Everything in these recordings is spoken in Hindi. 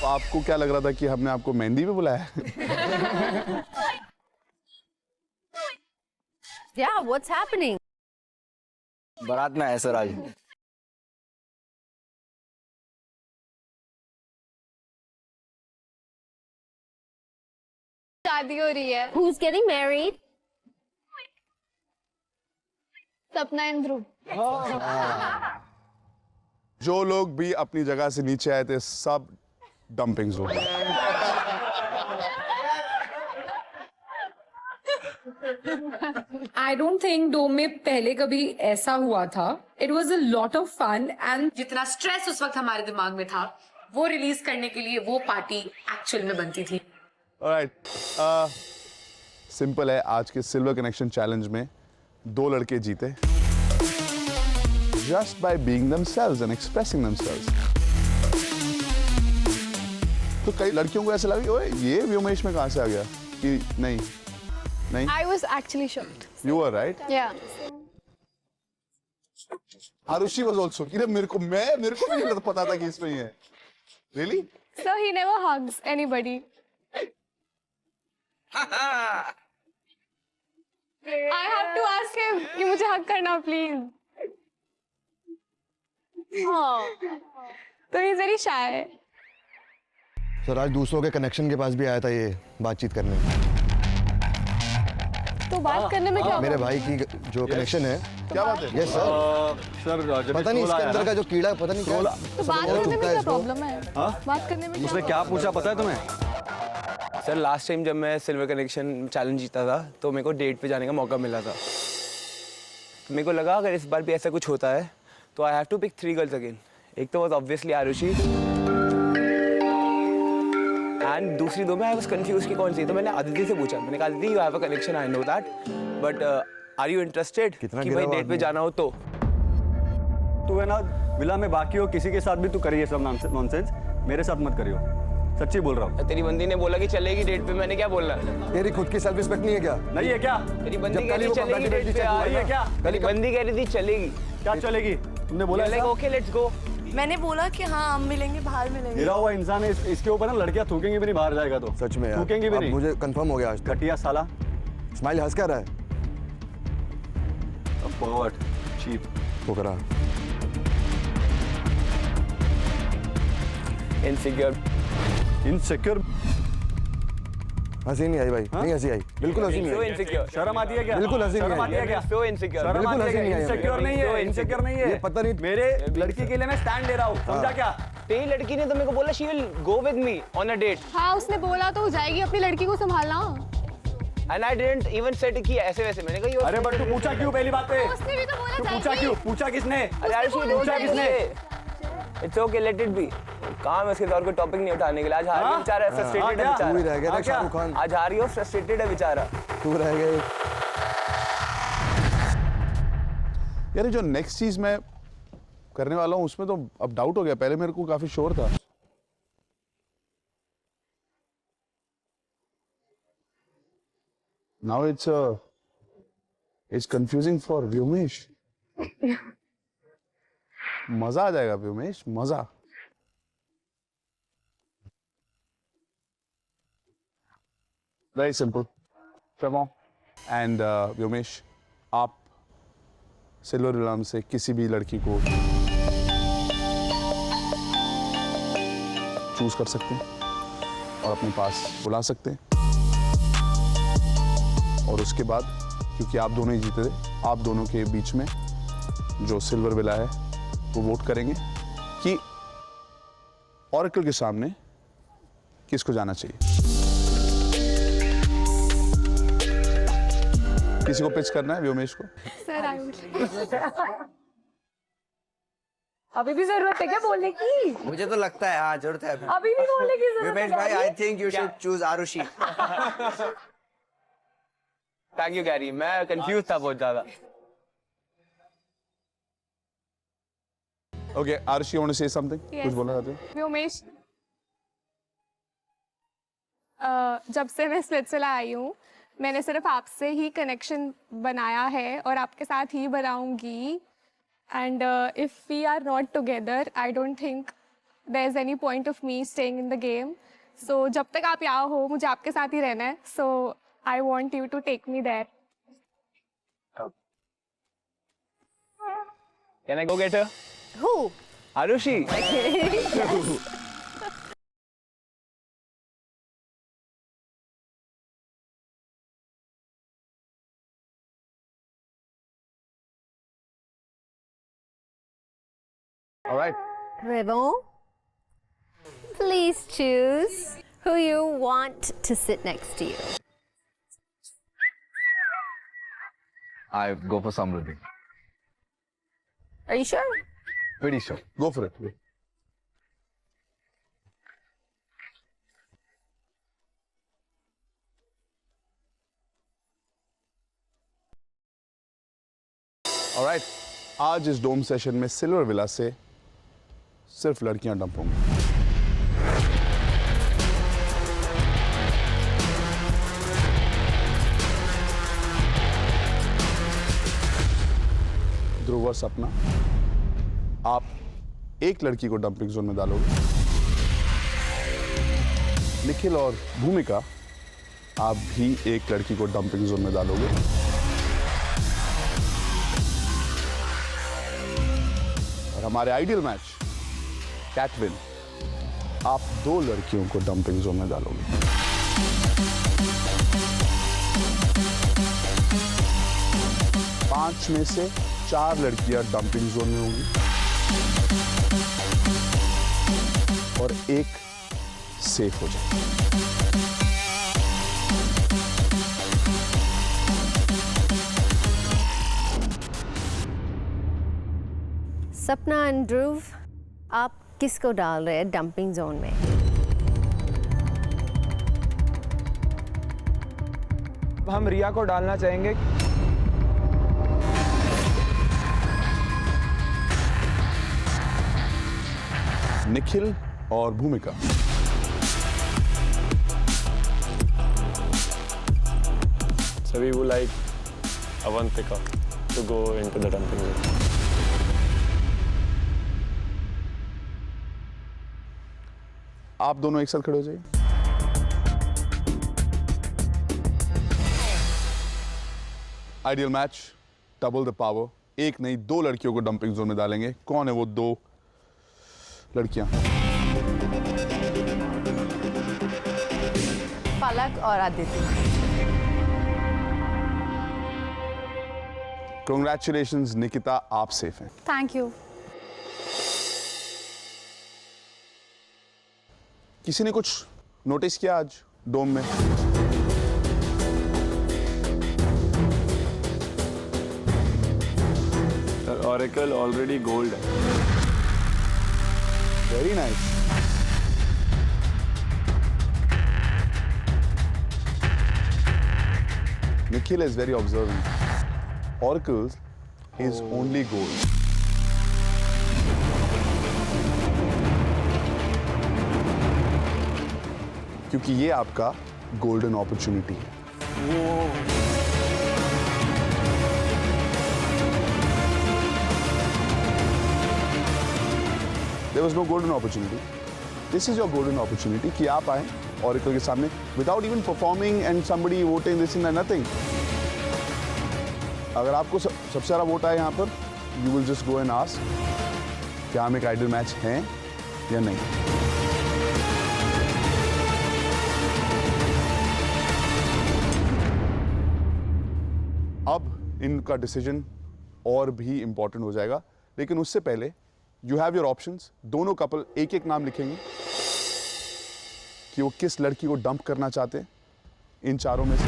आपको क्या लग रहा था कि हमने आपको मेहंदी पे बुलाया? Yeah, what's happening? बारात में है सर आज। शादी हो रही है। Who's getting married? सपना एंड ध्रुव। जो लोग भी अपनी जगह से नीचे आए थे सब dumping zone. I don't think डोम में पहले कभी ऐसा हुआ था. It was a lot of fun and जितना स्ट्रेस उस वक्त हमारे दिमाग में था वो रिलीज करने के लिए वो पार्टी एक्चुअल में बनती थी. ऑलराइट, सिंपल है। आज के सिल्वर कनेक्शन चैलेंज में 2 लड़के जीते just by being themselves and expressing themselves. तो कई लड़कियों को ऐसा लगा ओए ये व्योमेश में कहां से आ गया कि नहीं। I was actually shocked. You were right. Yeah. Arushi was also कि मेरे को भी नहीं पता था कि इसमें ही है। Really? So he never hugs anybody. I have to ask him कि मुझे hug करना please. तो he's very shy. सर आज दूसरों के कनेक्शन के पास भी आया था ये बातचीत करने। तो बात करने में क्या मेरे भाई की जो कनेक्शन है। क्या बात है? Yes sir. सर पता नहीं इसके अंदर का जो कीड़ा पता नहीं क्या तो बात करने में क्या प्रॉब्लम है? बात करने में उसने क्या पूछा पता है तुम्हें? सर लास्ट टाइम जब मैं सिल्वर कनेक्शन चैलेंज जीता था तो मेरे को डेट पे जाने का मौका मिला था। मेरे को लगा अगर इस बार भी ऐसा कुछ होता है तो I have to pick 3 girls again. एक तो वाज ऑब्वियसली आरुषि एंड दूसरी 2 में आई वाज कंफ्यूज कि कौन सी। तो मैंने अदिति से पूछा, मैंने कहा Aditi you have a connection, I know that, but are you interested कि भाई डेट पे जाना हो तो? तू है ना विला में बाकी हो किसी के साथ भी तू करिए सब नॉनसेंस, मेरे साथ मत करियो। सच्ची बोल रहा हूँ। तेरी बंदी ने बोला कि चलेगी डेट पे, मैंने क्या बोलना? तेरी खुद की सेल्फ रिस्पेक्ट नहीं है क्या? नहीं है क्या? तेरी बंदी कह रही चलेगी डेट पे यार। नहीं है क्या? तेरी बंदी कह रही थी चलेगी। क्या चलेगी? तुमने बोला ओके लेट्स गो। मैंने बोला कि हाँ हम मिलेंगे, बाहर मिलेंगे। गिरा हुआ इंसान है इसके ऊपर ना लड़कियां थूकेंगी भी नहीं बाहर जाएगा तो। सच में यार थूकेंगी भी नहीं। मुझे कंफर्म हो गया आज तक। घटिया साला। स्माइल हंस क्या रहा है? फॉरवर्ड चीप पोकरा इनसिक्योर। हंसी नहीं आई भाई। नहीं हंसी आई, बिल्कुल हंसी नहीं आई। इनसिक्योर। शर्म आती है क्या? बिल्कुल हंसी नहीं शर्म आती है आई। क्या? So insecure. शर्म बिल्कुल आती है हंसी क्या? नहीं आई। इनसिक्योर नहीं है, इनसिक्योर नहीं है। ये पता नहीं मेरे लड़की के लिए मैं स्टैंड ले रहा हूँ, समझा क्या? तेरी लड़की ने तो मेरे को बोला she will go with me on a date हाँ उसने बोला तो जाएगी, अपनी लड़की को संभालना। And I didn't even set कि ऐसे वैसे। मैंने कहा अरे बट तू पूछा क्यों पहली बात पे? उसने भी तो बोला तू पूछा जाएगी। क्यों? पूछा किसने? अरे आरुषि पूछा किसने? It's okay let it be. काम है इसके और कोई टॉपिक नहीं उठाने के लिए। आज हारी बेचारा है, फ्रस्ट्रेटेड है तू ही रह गया बेचारा। ना शाहरुख खान। आज हारी हो, फ्रस्ट्रेटेड है बेचारा। तू रह गए। यार जो नेक्स्ट चीज मैं करने वाला हूँ उसमें तो अब डाउट हो गया। पहले मेरे को काफी श्योर था। Now it's confusing for Vyomesh. मजा आ जाएगा व्योमेश, मजा। वेरी सिंपल एंड व्योमेश, आप सिल्वर विला से किसी भी लड़की को चूज कर सकते हैं और अपने पास बुला सकते हैं। और उसके बाद क्योंकि आप दोनों ही जीते थे, आप दोनों के बीच में जो सिल्वर विला है वो वोट करेंगे कि ऑरेकल के सामने किसको जाना चाहिए। किसी को पिच करना है व्योमेश को? सर आई अभी भी जरूरत है क्या बोलने की? मुझे तो लगता है हाँ जरूरत है। अभी भी बोलने की जरूरत व्योमेश भाई I think you should choose Arushi. Thank you Gary, मैं कंफ्यूज था बहुत ज्यादा। Okay Arushi, want to say something? कुछ बोलना चाहते हो? व्योमेश, जब से मैं स्पिट्सविला आई हूँ मैंने सिर्फ आपसे ही कनेक्शन बनाया है और आपके साथ ही बनाऊंगी। And if we are not together I don't think there is any point of me staying in the game. So जब तक आप यहाँ हो मुझे आपके साथ ही रहना है. So I want you to take me there. Can I go get her? Who? Arushi. All right. Riddle. Please choose who you want to sit next to you. I go for Samruddhi. Are you sure? Pretty sure. Go for it. All right. आज इस डोम सेशन में सिल्वर विला से सिर्फ लड़कियां डंप होंगी. ध्रुव और सपना, आप एक लड़की को डंपिंग जोन में डालोगे. निखिल और भूमिका, आप भी एक लड़की को डंपिंग जोन में डालोगे. और हमारे आइडियल मैच कैटविन, आप 2 लड़कियों को डंपिंग जोन में डालोगे. पांच में से 4 लड़कियां डंपिंग जोन में होंगी और 1 सेफ हो जाएगी. सपना एंड ध्रुव, आप किसको डाल रहे हैं डंपिंग जोन में? हम रिया को डालना चाहेंगे. निखिल और भूमिका. So we would like Avantika to go into the dumping zone. आप दोनों एक साथ खड़े हो जाइए. Ideal match, double the power. एक नहीं 2 लड़कियों को डंपिंग जोन में डालेंगे. कौन है वो 2 लड़कियां? पलक और आदित्य. कांग्रेचुलेशंस निकिता, आप सेफ हैं. Thank you. किसी ने कुछ नोटिस किया आज डोम में? Oracle already gold. Very nice. Nikhil is very observant. Oracle is only gold. क्योंकि ये आपका गोल्डन अपॉर्चुनिटी है. There was no golden opportunity. This is your golden opportunity कि आप आए Oracle के सामने without even performing and somebody voting this and nothing. अगर आपको सबसे ज़्यादा वोट आए यहाँ पर, you will just go and ask क्या हम एक आइडल मैच हैं या नहीं. अब इनका डिसीजन और भी इंपॉर्टेंट हो जाएगा, लेकिन उससे पहले यू हैव योर ऑप्शंस. दोनों कपल एक एक नाम लिखेंगे कि वो किस लड़की को डंप करना चाहते हैं इन चारों में से.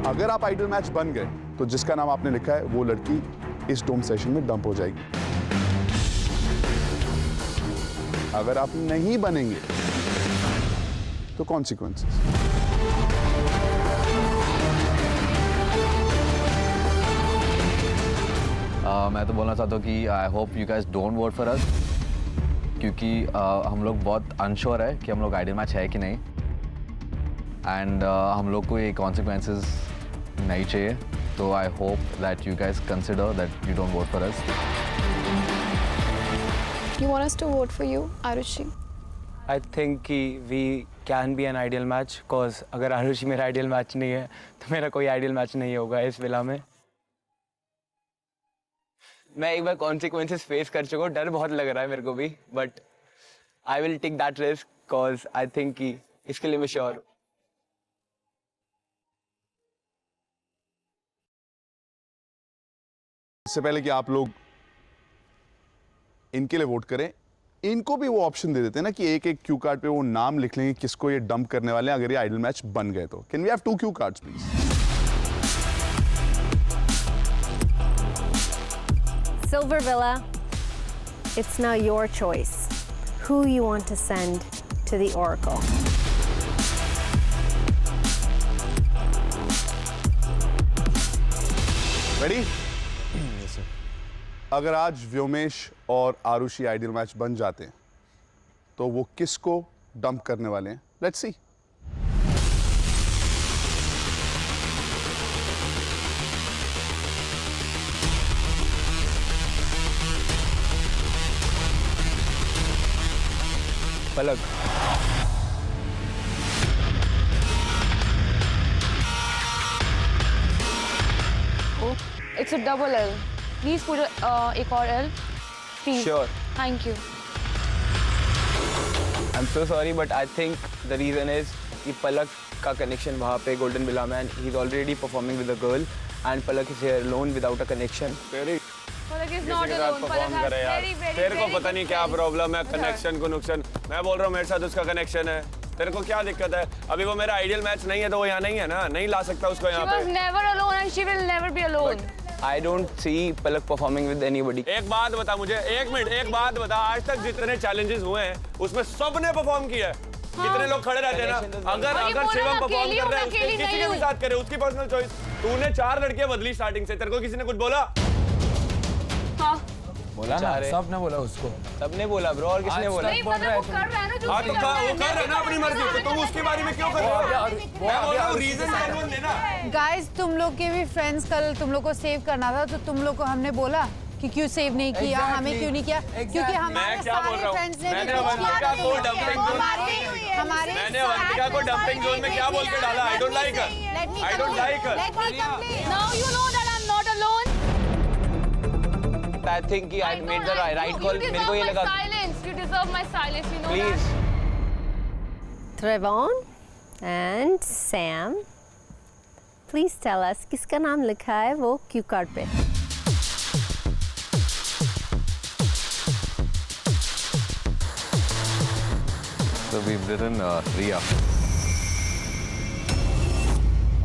अगर आप आइडल मैच बन गए तो जिसका नाम आपने लिखा है वो लड़की इस डोम सेशन में डंप हो जाएगी. अगर आप नहीं बनेंगे तो कॉन्सिक्वेंसेस. मैं तो बोलना चाहता हूँ कि I hope you guys don't vote for us, क्योंकि हम लोग बहुत अनश्योर है कि हम लोग आइडल मैच है कि नहीं. एंड हम लोग को ये कॉन्सिक्वेंसेस नहीं चाहिए. तो I hope that you guys consider that you don't vote for us. You want us to vote for you, Arushi? I think कि we can be an ideal match, cause अगर आरुषि मेरा ideal match नहीं है तो मेरा कोई ideal match नहीं होगा इस विला में। मैं एक बार consequences face कर चुका हूँ, डर बहुत लग रहा है मेरे को भी, but I will take that risk, cause I think कि इसके लिए मैं sure हूँ। इससे पहले कि आप लोग इनके लिए वोट करें, इनको भी वो ऑप्शन दे देते हैं ना कि एक एक क्यू कार्ड पे वो नाम लिख लेंगे किसको ये डंप करने वाले हैं अगर ये आइडल मैच बन गए तो। Can we have 2 cue cards please? Silver Villa, it's now your choice who you want to send to the Oracle. Ready? अगर आज व्योमेश और आरुषि आइडल मैच बन जाते हैं तो वो किसको डंप करने वाले हैं? Let's see. Palak. It's a double L. Please put एक और L. Please. Sure. Thank you. I'm so sorry, but I think the reason is कि पलक का connection वहाँ पे golden villa में, and he's already performing with a girl, and Palak is here alone without a connection. Palak is not alone. Palak has very, very, तेरे को very पता good नहीं क्या friends. प्रॉब्लम है, कनेक्शन को नुकसान। मैं बोल रहा हूँ मेरे साथ उसका कनेक्शन है, तेरे को क्या दिक्कत है? अभी वो मेरा आइडियल मैच नहीं है तो वो यहाँ नहीं है ना, नहीं ला सकता उसको यहाँ She was पे। never alone and she will never be alone. I don't see Palak performing with anybody. एक बात बता मुझे, एक मिनट, एक बात बता, आज तक जितने चैलेंजेस हुए हैं उसमें सबने परफॉर्म किया है। कितने लोग खड़े रहते हैं ना, अगर शिवम परफॉर्म कर रहा है उसके किसी के भी साथ करे, उसकी पर्सनल चॉइस। तूने 4 लड़कियां बदली स्टार्टिंग से, तेरे को किसी ने कुछ बोला? हाँ। बोला ना, सबने बोला उसको। सबने बोला ब्रो, और किसने बोला? नहीं मतलब वो कर रहा है ना जो हाँ तो वो कर रहा है ना अपनी मर्जी, तो तुम उसके बारे में क्यों कर रहे हो? मैं बोल रहा हूँ रीजन कौन देना। गाइस तुम लोग के भी फ्रेंड्स कल तुम लोग को सेव करना था, तो तुम लोग को हमने बोला कि क्यों सेव नहीं किया, हमें क्यों नहीं किया, क्योंकि हमारे सारे फ्रेंड्स ने भी अवंतिका को डंपिंग जोन, मैंने अवंतिका को डंपिंग जोन में क्या बोल के डाला? I don't like her, I don't like her. Now you know that I'm not alone. I think कि I made the right call. मेरे को ये लगा। You deserve my silence. You know Please. that. Trevon and Sam, please tell us किसका नाम लिखा है वो क्यू कार्ड पे? So we've written Riya.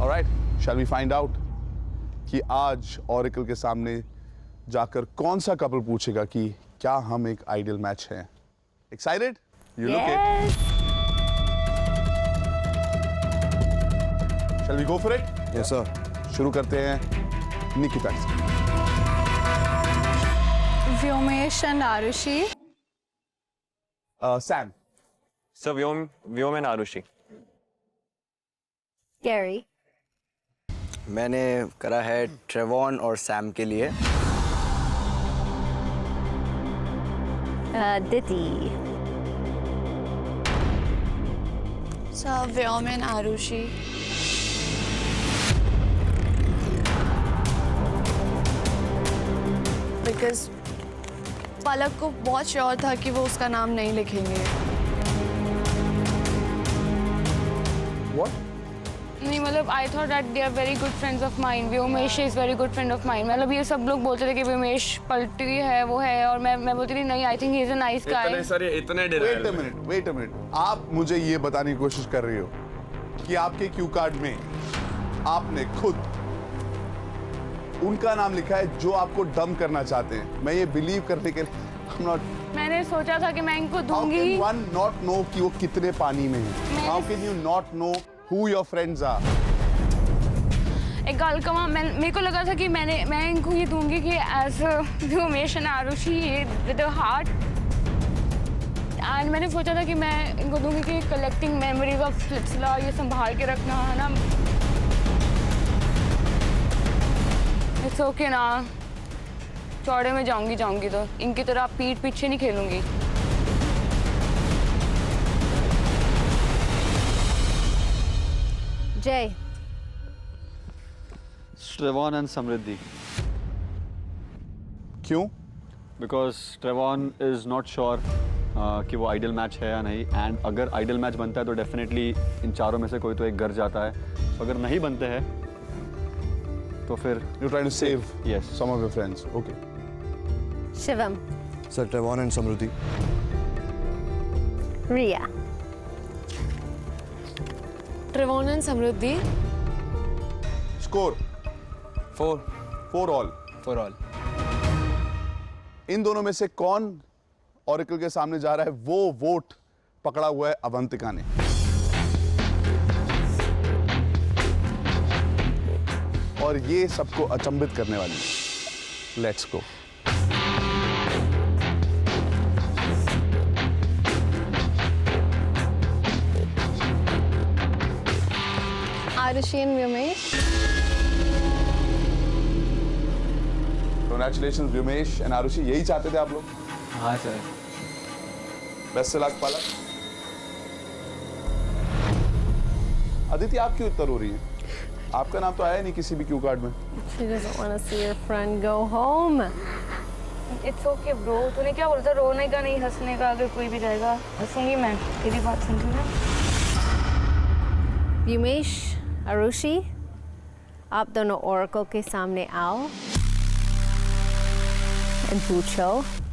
All right, shall we find out कि आज ऑरेकल के सामने जाकर कौन सा कपल पूछेगा कि क्या हम एक आइडियल मैच हैं? Excited? You look it. Yes. Shall we go for it? Yes, sir. शुरू करते हैं निकिता से। Vyomesh and Arushi. Sam. So Vyom and Arushi. Gary. मैंने करा है ट्रेवॉन और सैम के लिए। Diti. So Vyom and Arushi. Because पलक को बहुत श्योर था कि वो उसका नाम नहीं लिखेंगे। What? नहीं मतलब I thought that they are very good friends of mine. Vyomesh is very good friend of mine. मतलब ये सब लोग बोलते थे कि व्योमेश पलटी है वो है, और मैं बोलती थी नहीं, I think he is a nice guy. इतने सारे इतने डर। Wait a minute. आप मुझे ये बताने की कोशिश कर रही हो कि आपके क्यू कार्ड में आपने खुद उनका नाम लिखा है जो आपको डंप करना चाहते हैं। मैं ये बिलीव करने के लिए I'm not. मैंने सोचा था कि मैं इनको How दूंगी। can one not know कि वो कितने पानी में हैं? How can you not know who your friends are? एक गाल कमा मेरे को लगा था कि मैं इनको ये दूंगी कि as Vyomesh and Arushi with a heart, and मैंने सोचा था कि मैं इनको दूंगी कि कलेक्टिंग मेमोरीज ऑफ स्प्लिट्सविला ये संभाल के रखना है ना। इट्स ओके ना, चौड़े में जाऊंगी तो इनकी तरह पीठ पीछे नहीं खेलूंगी। Jay. Trevon and Samriddhi. क्यों? Because Trevon is not sure कि वो आइडियल मैच है या नहीं, एंड अगर आइडियल मैच बनता है तो डेफिनेटली इन चारों में से कोई तो एक घर जाता है, अगर नहीं बनते हैं तो फिर You're trying to save Yes. some of your friends. Okay. Shivam. Sir Trayvon and Samriddhi. Ria. Trayvon and Samriddhi. Score 4 4 all. for all. इन दोनों में से कौन ऑरेकल के सामने जा रहा है? वो वोट पकड़ा हुआ है अवंतिका ने। और ये सबको अचंभित करने वाली है। Let's go. Arushi and Vyomesh. Congratulations Vyomesh and Arushi, यही चाहते थे आप लोग? हाँ सर। बेस्ट लक पालक। अदिति, आप क्यों इतना रो रही हैं? आपका नाम तो आया नहीं किसी भी क्यू कार्ड में। She doesn't want to see her friend go home. It's okay bro, तूने क्या बोला था? रोने का नहीं, हंसने का। अगर कोई भी जाएगा हंसूंगी मैं, तेरी बात सुन रही हूँ। Vyumesh, Arushi, आप दोनों ओरेकल के सामने आओ और पूछो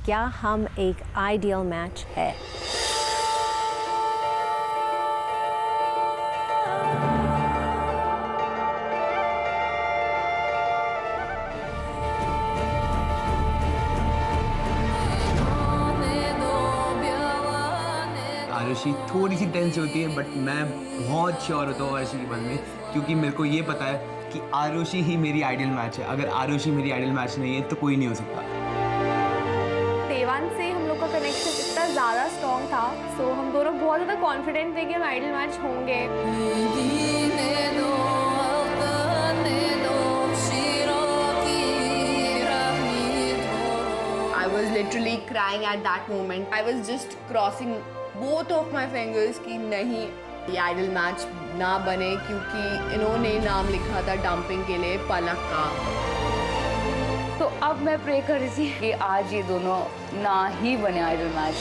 क्या हम एक आइडियल मैच है? आरुषि थोड़ी सी टेंस होती है, बट मैं बहुत श्योर होता हूँ आरुषि के बारे में, क्योंकि मेरे को ये पता है कि आरुषि ही मेरी आइडियल मैच है। अगर आरुषि मेरी आइडियल मैच नहीं है तो कोई नहीं हो सकता। देवान से हम लोग का कनेक्शन इतना ज़्यादा स्ट्रॉन्ग था, सो हम दोनों बहुत ज़्यादा कॉन्फिडेंट थे कि हम आइडियल मैच होंगे। I was literally crying at that moment. I was just crossing both of my fingers कि नहीं ये आइडल मैच ना बने, क्योंकि इन्होंने नाम लिखा था डंपिंग के लिए पलक का। तो अब मैं प्रे कर रही थी कि आज ये दोनों ना ही बने आइडल मैच।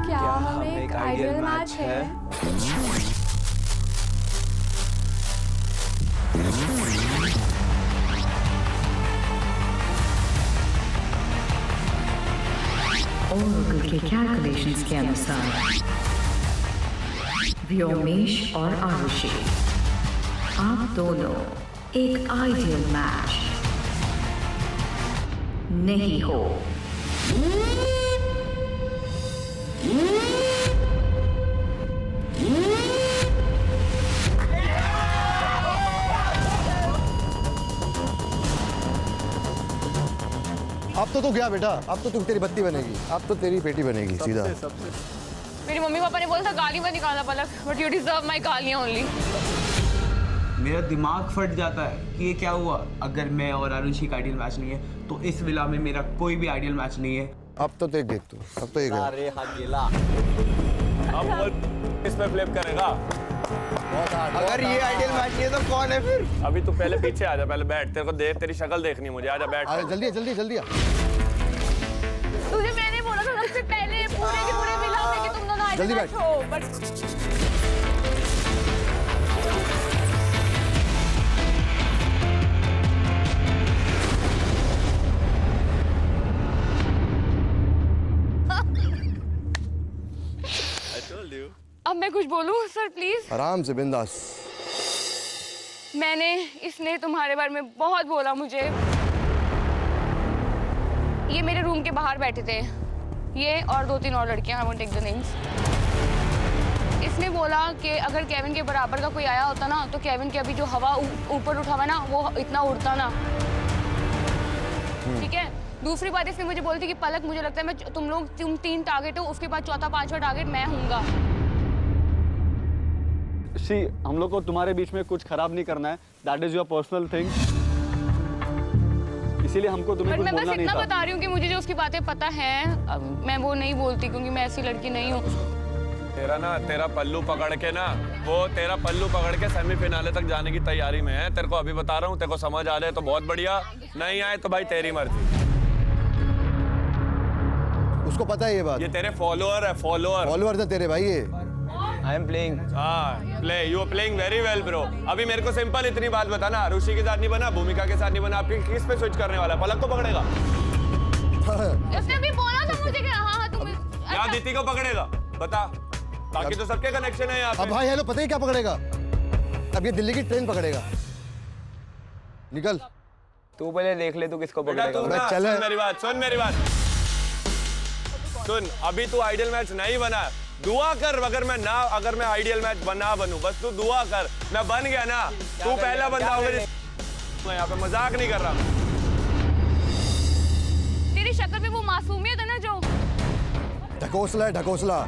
क्या हम एक आइडियल मैच है? ओरेकल के कैलकुलेशंस के अनुसार व्योमेश और आरुषि, आप दोनों एक आइडियल मैच नहीं हो। अब तो तू गया बेटा, अब तो तू तेरी बत्ती बनेगी, अब तो तेरी पेटी बनेगी सीधा। मेरी मम्मी पापा ने बोला था गाली मत निकालना पलक, बट यू डिजर्व माय गालियां ओनली। मेरा दिमाग फट जाता है कि ये क्या हुआ। अगर मैं और आरुषि का आइडियल मैच नहीं है तो इस विला में मेरा कोई भी आइडियल मैच नहीं है। अब तो देख तू, अब तो ये गया। अरे हाथ गेला। अब वो इस पे फ्लिप करेगा। अगर ये आइडियल मैच नहीं है तो कौन है फिर? अभी तू पहले पीछे आ जा, पहले बैठ, तेरे को देख, तेरी शक्ल देखनी मुझे। आजा बैठ। जल्दी जल्दी जल्दी आ। तुझे मैंने बोला था सबसे पहले पूरे के पूरे विला में कि तुम दोनों आइडियल मैच हो, बट अब मैं कुछ बोलूं सर प्लीज? आराम से बिंदास। मैंने इसने तुम्हारे बारे में बहुत बोला मुझे। ये मेरे रूम के बाहर बैठे थे, ये और 2-3 और लड़कियां, I won't take the names. इसने बोला कि अगर केविन के बराबर का कोई आया होता ना तो केविन की अभी जो हवा ऊपर उठा हुआ है ना वो इतना उड़ता ना। ठीक है। दूसरी बात फिर मुझे बोलती कि पलक मुझे लगता है तुम 3 टारगेट हो, उसके बाद चौथा 5वां टारगेट मैं हूँगा। सी हम लोग को तुम्हारे बीच में कुछ खराब नहीं करना है, that is your personal thing, इसीलिए हमको तुम्हें कुछ बोलना नहीं था। मैं बस इतना बता रही हूँ कि मुझे जो उसकी बातें पता है, अब मैं वो नहीं बोलती क्योंकि मैं ऐसी लड़की नहीं हूँ। तेरा पल्लू पकड़ के ना, वो तेरा पल्लू पकड़ के सेमीफिनाले तक जाने की तैयारी में है। तेरे को अभी बता रहा हूँ, तेरे को समझ आ जाए तो बहुत बढ़िया, नहीं आए तो भाई तेरी मर्जी। उसको पता है ये बात। ये तेरे फॉलोअर है, फॉलोअर है तेरे भाई ये। I am playing. You are playing very well bro. अभी मेरे को सिंपल इतनी बात बताना, आरुषि के साथ नहीं बना, भूमिका के साथ नहीं बना, आपकी किस पे स्विच करने वाला? पलक को पकड़ेगा? उसने भी बोला था मुझे कि हाँ तुम या अदिति को पकड़ेगा? बता, बाकी तो सबके कनेक्शन है यहाँ पे। अब भाई हेलो, पता ही क्या पकड़ेगा? अब ये दिल्ली की ट्रेन पकड़ेगा। निकल। तू पहले देख ले तू किसको पकड़ेगा। सुन मेरी बात सुन, अभी तू आइडियल मैच नहीं बना, दुआ कर। अगर मैं आइडियल मैच बना बनूं, बस तू दुआ कर। मैं बन गया ना, तू पहला बंदा होगा। मैं यहाँ पे मजाक नहीं कर रहा। तेरी शक्ल पे वो मासूमियत है ना जो ढकोसला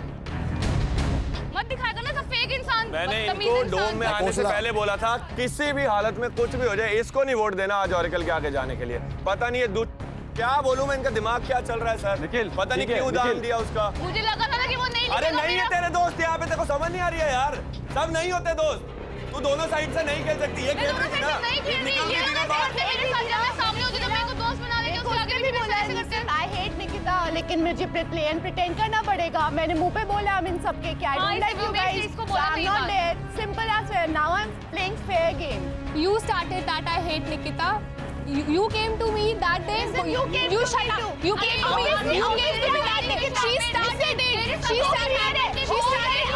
मत दिखाया कर ना, सब फेक इंसान। मैंने इनको डोम में आने से पहले बोला था, किसी भी हालत में कुछ भी हो जाए, इसको नहीं वोट देना आज ऑरेकल के आगे जाने के लिए। पता नहीं है क्या बोलूं मैं, इनका दिमाग क्या चल रहा है सर। निखिल, पता नहीं क्यों उदाहरण दिया उसका। मुझे लगा था ना कि वो नहीं। अरे नहीं है तेरे दोस्त यहाँ पे, तेरे को समझ नहीं आ रही है यार। सब नहीं होते दोस्त, तू दोनों साइड से नहीं खेल सकती। ये खेल रही थी ना, निकल रही I hate निकिता, लेकिन मुझे प्रिटेंड करना पड़ेगा। मैंने मुंह पे बोला हम इन सबके क्या I don't like you guys. I'm not there. Simple as well. Now I'm playing fair game. You started that I hate Nikita. You came to me that day. You came to shut up. You came to me. You came to me that Nikita. She started it. She started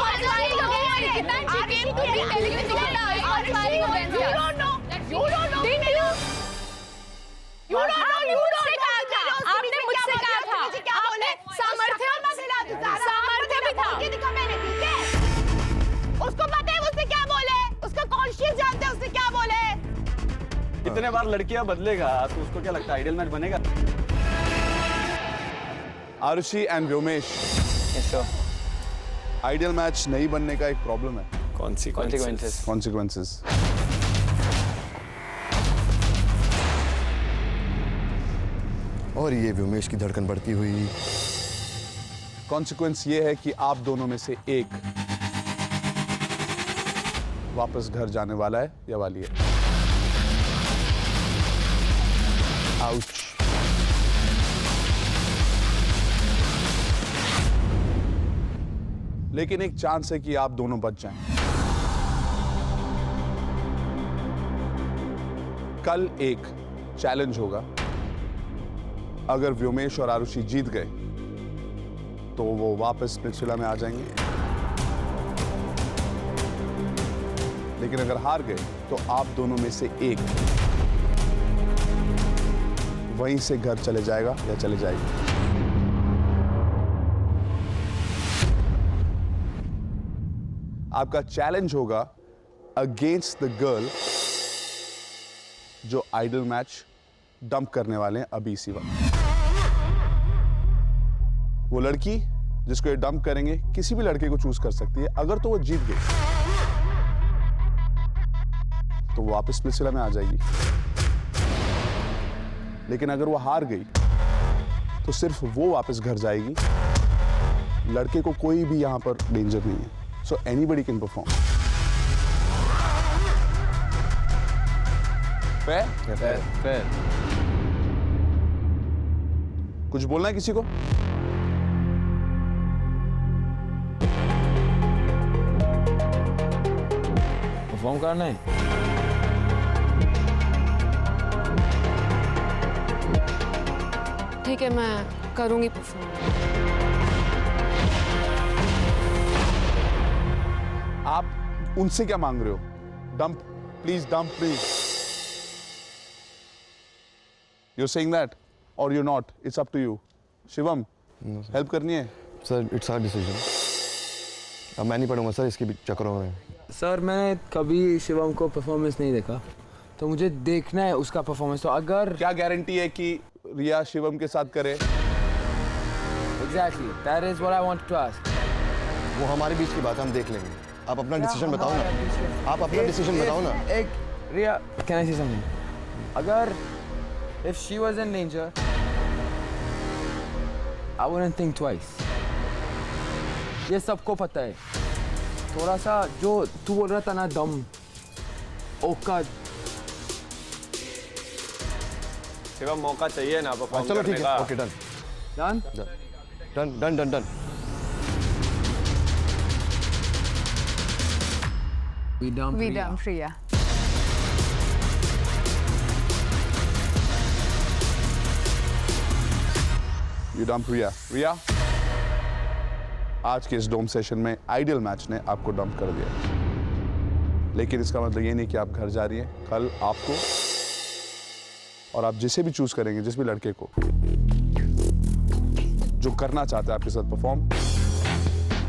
hotlining against Nikita. She came to me telling me Nikita is hotlining against her. You don't know. Didn't you? You don't know. You don't know. आपने मुझसे कहा था। आपने सामर्थ्य भी था। दिखा मैंने, ठीक है? उसको पता है मुझसे क्या बोले, उसका कॉन्शियस जानता है उससे क्या बोले। इतने बार लड़कियां बदलेगा तो उसको क्या लगता है आइडियल मैच बनेगा? Arushi and Vyomesh, ideal match नहीं बनने का एक प्रॉब्लम है। कॉन्सिक्वेंसेस। और ये व्योमेश की धड़कन बढ़ती हुई। कॉन्सिक्वेंस ये है कि आप दोनों में से एक वापस घर जाने वाला है या वाली है। आउच। लेकिन एक चांस है कि आप दोनों बच जाएं। कल एक चैलेंज होगा, अगर व्योमेश और आरुषि जीत गए तो वो वापस स्प्लिट्सविला में आ जाएंगे, लेकिन अगर हार गए तो आप दोनों में से एक वहीं से घर चले जाएगा या चले जाएगी। आपका चैलेंज होगा अगेंस्ट द गर्ल जो आइडल मैच डंप करने वाले हैं अभी इसी वक्त। वो लड़की जिसको ये डंप करेंगे किसी भी लड़के को चूज कर सकती है। अगर तो वो जीत गई तो वो वापस स्प्लिट्सविला में आ जाएगी, लेकिन अगर वो हार गई तो सिर्फ वो वापस घर जाएगी। लड़के को कोई भी यहां पर डेंजर नहीं है। So anybody can perform. Fair. कुछ बोलना है किसी को? परफॉर्म करना है। ठीक है, मैं करूंगी परफॉर्म। आप उनसे क्या मांग रहे हो? Dump please, dump please. You're saying that or you're not? It's up to you. Shivam, help करनी है? Sir it's our decision. अब मैं नहीं पढ़ूंगा सर इसके चक्करों में। सर मैंने कभी शिवम को परफॉर्मेंस नहीं देखा, तो मुझे देखना है उसका परफॉर्मेंस। तो अगर क्या गारंटी है कि रिया शिवम के साथ करे? Exactly. That is what I wanted to ask. वो हमारे बीच की बात है, हम देख लेंगे। आप अपना डिसीजन बताओ ना। आप अपना डिसीजन बताओ ना। एक रिया, can I say something? अगर if she was in danger, I wouldn't think twice. ये सबको पता है। थोड़ा सा जो तू बोल रहा था ना, दम, औकात। शिवम मौका चाहिए ना परफॉर्म चलो करने ठीक का। है, okay done Done? Done done done done. We dump We Riya. dump Riya. You dump रिया। रिया, आज के इस डोम सेशन में आइडियल मैच ने आपको डंप कर दिया, लेकिन इसका मतलब ये नहीं कि आप घर जा रही हैं। कल आपको और आप जिसे भी चूज करेंगे, जिस भी लड़के को जो करना चाहते हैं आपके साथ परफॉर्म,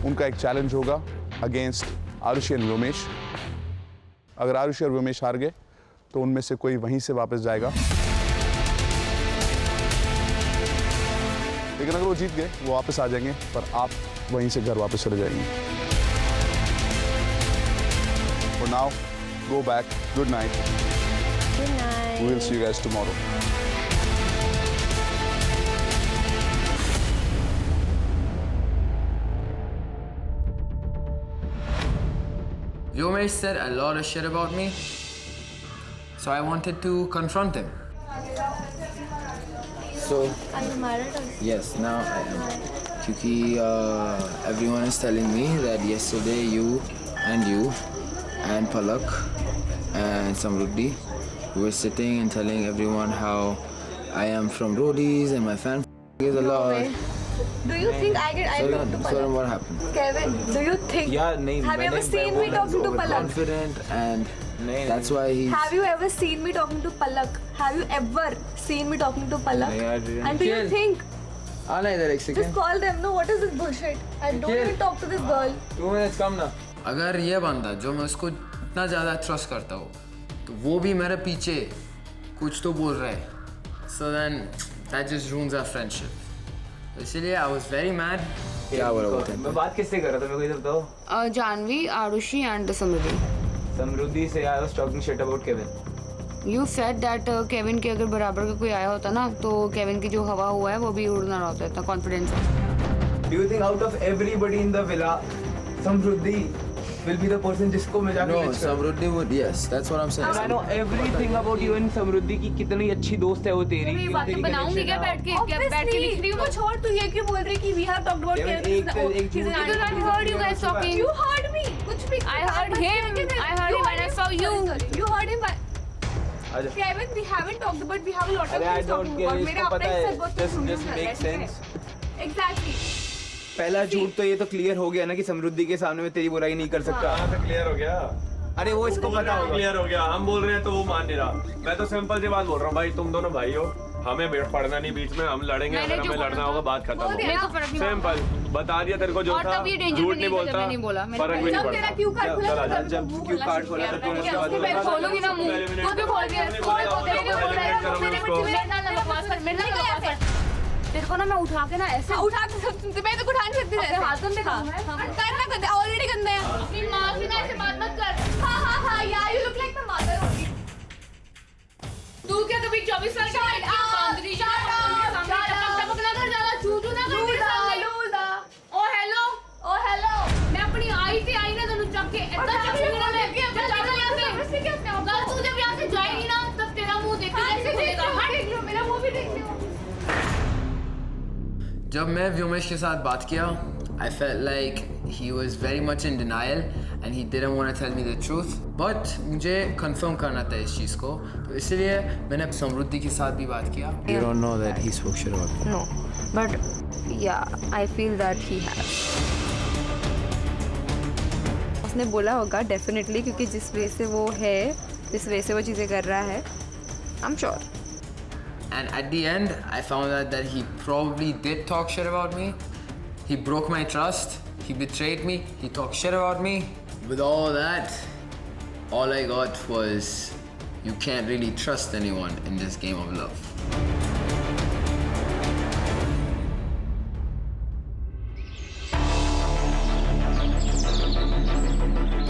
उनका एक चैलेंज होगा अगेंस्ट आरुषि एंड व्योमेश। अगर आरुषि और व्योमेश हार गए तो उनमें से कोई वहीं से वापस जाएगा, लेकिन अगर वो जीत गए वो वापस आ जाएंगे, पर आप वहीं से घर वापस चले जाएंगे। For now, go back. Good night. Good night. We will see you guys tomorrow. Vyomesh said a lot of shit about me, so I wanted to confront him. So, Are you married? yes, now I am. Because everyone is telling me that yesterday you and Palak and Samruddhi were sitting and telling everyone how I am from Rodies and my fan is a lot. Do you think I So talk to then Palak? what happened? Kevin, do you think? Yeah, nahi, Have you ever seen me talking to Palak? Confident and that's why he's. Have you ever seen me talking to Palak? Have you ever seen me talking to Palak? No, I didn't. And do you think? Aana idhar ek Just second. call them. No, what is this bullshit? I don't Nikhil. even talk to this girl. 2 minutes कम ना। अगर ये बंदा जो मैं उसको इतना ज़्यादा ट्रस्ट करता हूँ, तो वो भी मेरे पीछे कुछ तो बोल रहा है, so then that just ruins our friendship. इसलिए I was very mad. क्या बोला वो थे? मैं बात किससे कर रहा था, मेरे को ये बताओ। जानवी, आरुषि एंड समृद्धि। समृद्धि से I was talking shit about Kevin. You said that Kevin के अगर बराबर का कोई आया होता ना, तो केविन की जो हवा हुआ है वो भी उड़ना होता है, इतना कॉन्फिडेंस है। Do you think out of everybody in the villa, Samruddhi will be the person जिसको मैं जाके No, मिस करूं? Samruddhi would. Yes, that's what I'm saying. And I know everything about you and Samruddhi की कितनी अच्छी दोस्त है वो तेरी। ये बातें बनाऊंगी क्या बैठ के? क्या बैठ के लिख रही हूँ? वो छोड़, तू ये क्यों बोल रही कि we have talked about Kevin, Kevin? एक He's an Because I actor. heard you guys talking. You heard me. कुछ भी. I heard him. I heard him and I saw you. You heard him. आजा। Kevin, we haven't talked about. We have a lot of अरे I things don't talking care, about. मेरे इसको अपने पता है। साथ बहुत कुछ Just make sense. Exactly. पहला झूठ तो ये तो क्लियर हो गया ना कि समृद्धि के सामने मैं तेरी बुराई नहीं कर सकता। कहाँ से क्लियर हो गया? अरे वो इसको पता होगा। क्लियर हो गया, हम बोल रहे हैं तो वो मान नहीं रहा। मैं तो सिंपल सी बात बोल रहा हूँ, भाई तुम दोनों भाई हो, हमें पढ़ना नहीं बीच में, हम लड़ेंगे, अगर हमें लड़ना होगा बात खत्म होगा। सिंपल बता दिया तेरे को जो और था, तब ये danger झूठ में नहीं नहीं था, बोलता, जब नहीं बोला, मैंने फर्क भी नहीं जब तेरा पड़ता। क्यू कार्ड खुला था, जब क्यू कार्ड खोला था तुम उसके बाद मैं खोलूंगी ना मुंह, तू भी खोल दिया, खोल खोल तेरे को बोल रहा है, मेरे ना बकवास कर, मेरे ना बकवास कर। तेरे को ना मैं उठा के ना ऐसे उठा के मैं तो उठा नहीं सकती अपने हाथों में काम है। करना करते ऑलरेडी करना है अपनी माँ से ना ऐसे बात मत कर। हाँ यार you look like my mother only तू क्या कभी 24 साल की लड़की है, बांदरी जी के सामने टपक ना कर, ज्यादा चूचू ना कर मेरे सामने। ओ हेलो मैं अपनी आई थी, आई ना तनु चक के इतना चक मेरा मैं ज्यादा यहाँ से गर्ल, तू जब यहाँ से जाएगी ना तब तेरा मुंह देख के कैसे खुलेगा। हट, मेरा मुंह भी देख लियो। जब मैं व्योमेश के साथ बात किया, I felt like he was very much in denial and he didn't want to tell me the truth. But मुझे confirm करना था इस चीज़ को, तो इसलिए मैंने समृद्धि के साथ भी बात किया. You don't know that he spoke shit about me. No, but yeah, I feel that he has. उसने बोला होगा डेफिनेटली, क्योंकि जिस वे से वो है, जिस वे से वो चीज़ें कर रहा है, I'm sure. And at the end, I found out that he probably did talk shit about me. He broke my trust. He betrayed me. He talked shit about me. With all that, all I got was, you can't really trust anyone in this game of love.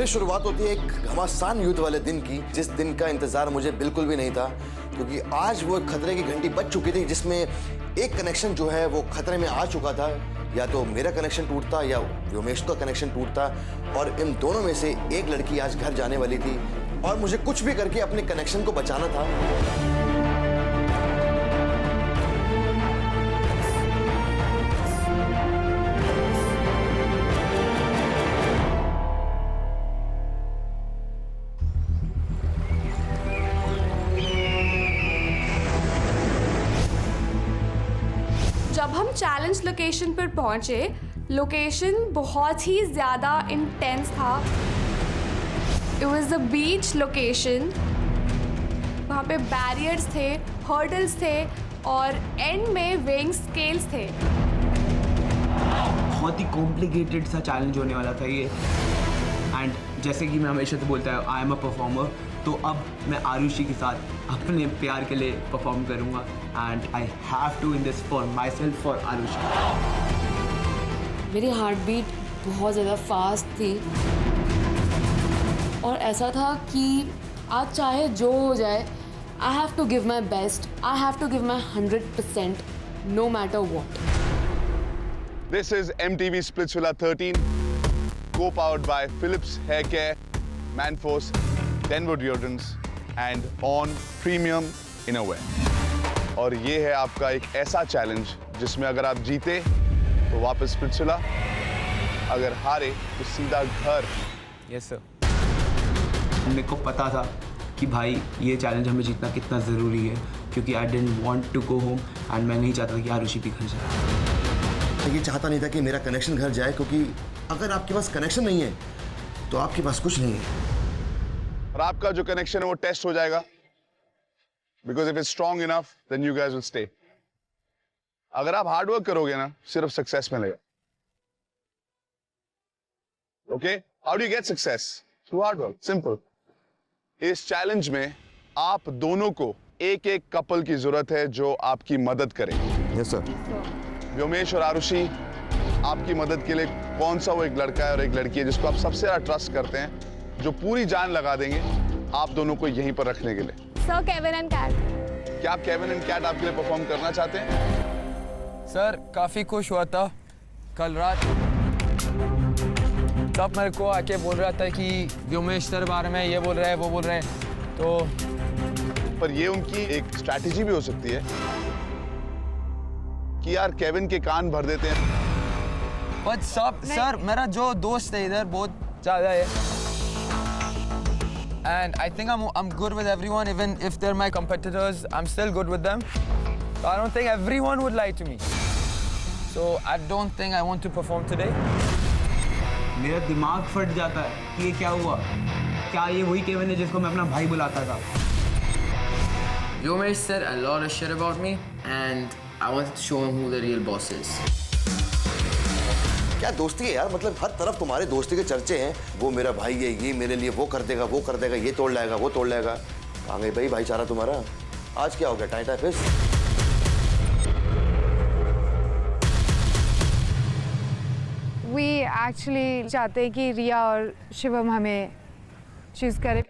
फिर शुरुआत होती है एक घमासान युद्ध वाले दिन की, जिस दिन का इंतजार मुझे बिल्कुल भी नहीं था, क्योंकि आज वो खतरे की घंटी बज चुकी थी जिसमें एक कनेक्शन जो है वो खतरे में आ चुका था। या तो मेरा कनेक्शन टूटता या व्योमेश का कनेक्शन टूटता, और इन दोनों में से एक लड़की आज घर जाने वाली थी और मुझे कुछ भी करके अपने कनेक्शन को बचाना था। जब हम चैलेंज लोकेशन पर पहुंचे, लोकेशन बहुत ही ज़्यादा इंटेंस था। It was a beach location. वहाँ पे बैरियर्स थे, हर्डल्स थे और एंड में वेइंग स्केल्स थे। बहुत ही कॉम्प्लिकेटेड सा चैलेंज होने वाला था ये। एंड जैसे कि मैं हमेशा तो बोलता है, आई एम अ परफॉर्मर, तो अब मैं आरुषि के साथ अपने प्यार के लिए परफॉर्म करूँगा। And I have to in this for myself, for Arushi. मेरी हार्ट बीट बहुत ज़्यादा फास्ट थी और ऐसा था कि आज चाहे जो हो जाए, I have to give my best, I have to give my 100%, no matter what. This is MTV Splitsvilla 13, co-powered by Philips Hair Care, Manforce, Denver Deodorants and On Premium Innerwear. और ये है आपका एक ऐसा चैलेंज जिसमें अगर आप जीते तो वापस स्प्लिट्सविला, अगर हारे तो सीधा घर। Yes sir. मेरे को पता था कि भाई ये चैलेंज हमें जीतना कितना ज़रूरी है, क्योंकि I didn't want to go home and मैं नहीं चाहता कि आरुषि भी घर जाए। ये चाहता नहीं था कि मेरा कनेक्शन घर जाए, क्योंकि अगर आपके पास कनेक्शन नहीं है तो आपके पास कुछ नहीं है। और आपका जो कनेक्शन है वो टेस्ट हो जाएगा, because if it's strong enough then you guys will stay. अगर आप हार्ड वर्क करोगे ना, सिर्फ सक्सेस मिलेगा। Okay, how do you get success? Through hard work, simple. इस चैलेंज में आप दोनों को एक एक कपल की जरूरत है जो आपकी मदद करे। Yes sir. व्योमेश और आरुषि, आपकी मदद के लिए कौन सा वो एक लड़का है और एक लड़की है जिसको आप सबसे ज्यादा ट्रस्ट करते हैं, जो पूरी जान लगा देंगे आप दोनों को यहीं पर रखने के लिए? Sir, Kevin and Kat. क्या आप केविन एंड कैट आपके लिए परफॉर्म करना चाहते हैं? सर काफ़ी खुश हुआ था कल रात, तब मेरे को आके बोल रहा था कि व्योमेश सर बारे में ये बोल रहे हैं, वो बोल रहे हैं, तो पर ये उनकी एक स्ट्रैटेजी भी हो सकती है कि यार केविन के कान भर देते हैं। बट सब सर, मेरा जो दोस्त है इधर बहुत ज़्यादा है, and I think I'm good with everyone, even if they're my competitors, I'm still good with them. So I don't think everyone would lie to me. So I don't think I want to perform today. मेरा दिमाग फट जाता है कि ये क्या हुआ, क्या ये वही केविन है जिसको मैं अपना भाई बुलाता था? Vyomesh said a lot of shit about me, and I wanted to show him who the real boss is. क्या दोस्ती है यार, मतलब हर तरफ तुम्हारे दोस्ती के चर्चे हैं। वो मेरा भाई है, ये मेरे लिए वो कर देगा, वो कर देगा, ये तोड़ लाएगा, वो तोड़ लाएगा। कहाँ गई भाई भाईचारा तुम्हारा? आज क्या हो गया, टाइटा फिश? We actually चाहते हैं कि रिया और शिवम हमें चूज करें।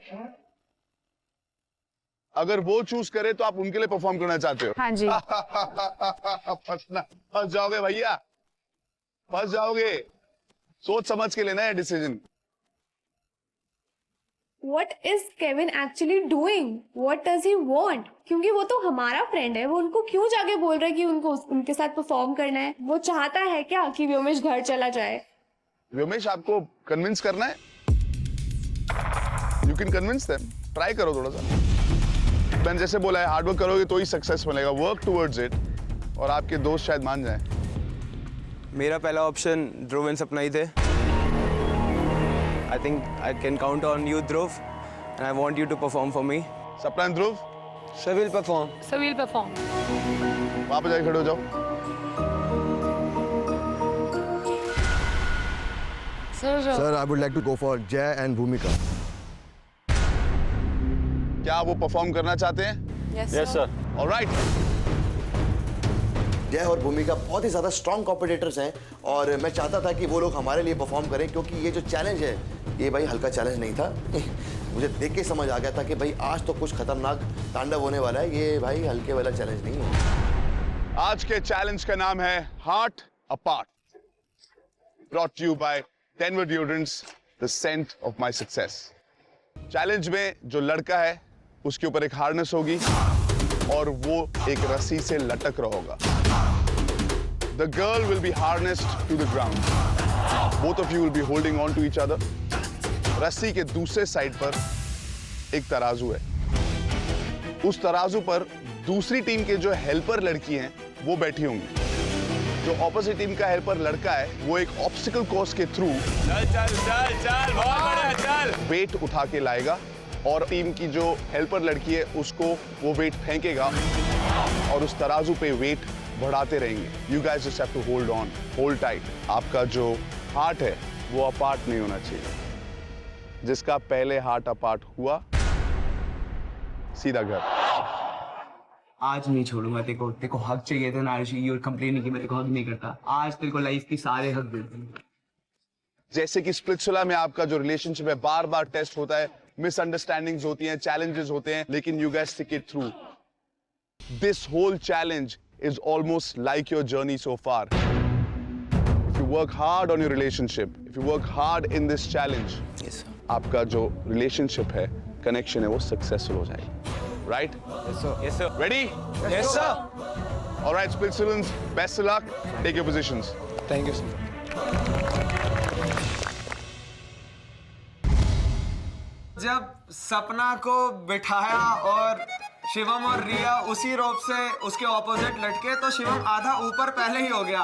अगर वो चूज करे तो आप उनके लिए परफॉर्म करना चाहते हो? हाँ जी। फंस जाओगे भैया, फंस जाओगे। सोच समझ के लेना है decision. What is Kevin actually doing? What does he want? क्योंकि वो तो हमारा फ्रेंड है, वो उनको क्यों जाके बोल रहा है कि उनको उनके साथ परफॉर्म करना है? वो चाहता है क्या कि व्योमेश घर चला जाए? व्योमेश, आपको कन्विंस करना है? You can convince them. Try करो थोड़ा सा। मैंने जैसे बोला है, हार्ड वर्क करोगे तो ही सक्सेस मिलेगा। वर्क टुवर्ड्स इट, और आपके दोस्त शायद मान जाएं। मेरा पहला ऑप्शन ध्रुव एंड सपना ही थे। I think I can count on you, Dhruv, and I want you to perform for me. Sapna and Dhruv? So we'll perform. So we'll perform. वहाँ पे जाके खड़े हो जाओ। Sir, I would like to go for Jay and Bhumika. क्या आप वो परफॉर्म करना चाहते हैं? Yes, Yes, sir. All right. जय और भूमिका बहुत ही ज़्यादा स्ट्रॉन्ग कॉम्पिटिटर्स हैं और मैं चाहता था कि वो लोग हमारे लिए परफॉर्म करें, क्योंकि ये जो चैलेंज है ये भाई हल्का चैलेंज नहीं था। मुझे देख के समझ आ गया था कि भाई आज तो कुछ खतरनाक तांडव होने वाला है, ये भाई हल्के वाला चैलेंज नहीं है। आज के चैलेंज का नाम है heart apart, brought to you by Denver Deodorants, the scent of my success। Challenge में जो लड़का है उसके ऊपर एक हार्नेस होगी और वो एक रस्सी से लटक रहा होगा। The girl will be harnessed to the ground. Both of you will be holding on to each other. रस्सी के दूसरे साइड पर एक तराजू है। उस तराजू पर दूसरी टीम के जो हेल्पर लड़की हैं वो बैठी होंगी। जो ऑपोजिट टीम का हेल्पर लड़का है वो एक ऑब्स्टिकल कोर्स के थ्रू वेट उठा के लाएगा और टीम की जो हेल्पर लड़की है उसको वो वेट फेंकेगा और उस तराजू पे वेट बढ़ाते रहेंगे। You guys just have to hold on, hold tight. आपका जो हार्ट है वो अपार्ट नहीं होना चाहिए। जिसका पहले हार्ट अपार्ट हुआ सीधा घर। आज नहीं छोड़ूंगा तेरे को हक चाहिए था ना आरुषि, ये कंप्लेन नहीं कि मैं तेरे को हक नहीं करता। आज तेरे को लाइफ की सारे हक दे दूंगा। जैसे कि स्प्लिट्सविला में आपका जो रिलेशनशिप है बार बार टेस्ट होता है, मिसअंडरस्टैंडिंग्स होती हैं, चैलेंजेस होते हैं, लेकिन you guys stick it through. This whole challenge is almost like your journey so far. If you work hard on your relationship, if you work hard in this challenge, आपका जो रिलेशनशिप है, कनेक्शन है, वो सक्सेसफुल हो जाएगा। Right? Yes, sir. Yes, sir. Ready? Yes, sir. All right, Splitsvillains, best of luck. Take your positions. Thank you, sir. जब सपना को बिठाया और शिवम और रिया उसी रोप से उसके ऑपोजिट लटके तो शिवम आधा ऊपर पहले ही हो गया।